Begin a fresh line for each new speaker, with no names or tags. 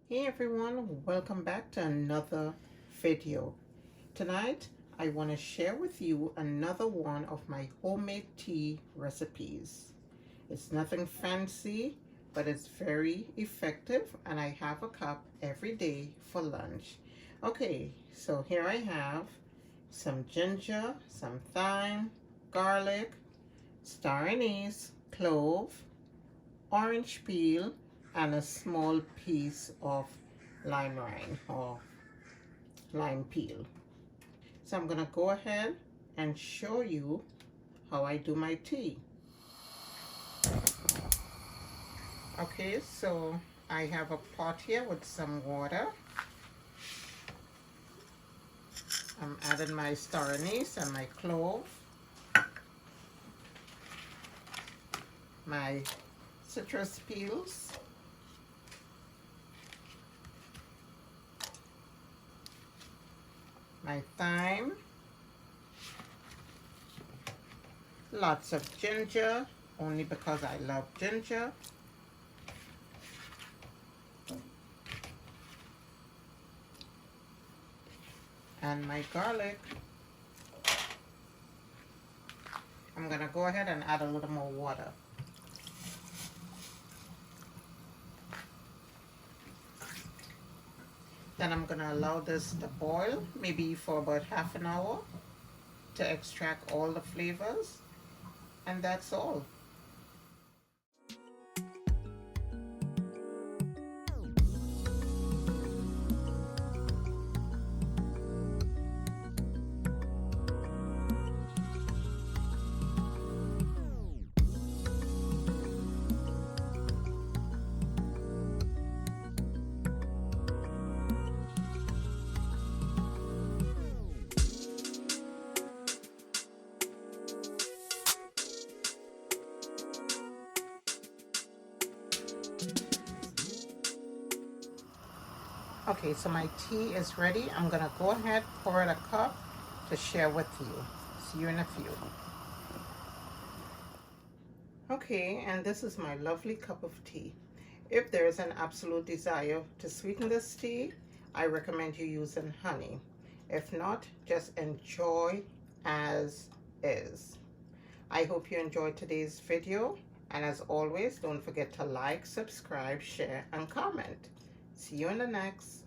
Hey everyone, welcome back to another video. Tonight I want to share with you another one of my homemade tea recipes. It's nothing fancy, but it's very effective and I have a cup every day for lunch. Okay, so here I have some ginger, some thyme, garlic, star anise, clove, orange peel, and a small piece of lime rind or lime peel. So I'm gonna go ahead and show you how I do my tea. Okay, so I have a pot here with some water. I'm adding my star anise and my clove, my citrus peels, my thyme, lots of ginger, only because I love ginger, and my garlic. I'm gonna go ahead and add a little more water. Then I'm gonna allow this to boil, maybe for about half an hour to extract all the flavors, and that's all. Okay, so my tea is ready. I'm gonna go ahead, pour it a cup to share with you. See you in a few. Okay, and this is my lovely cup of tea. If there is an absolute desire to sweeten this tea, I recommend you using honey. If not, just enjoy as is. I hope you enjoyed today's video, and as always, don't forget to like, subscribe, share, and comment. See you in the next.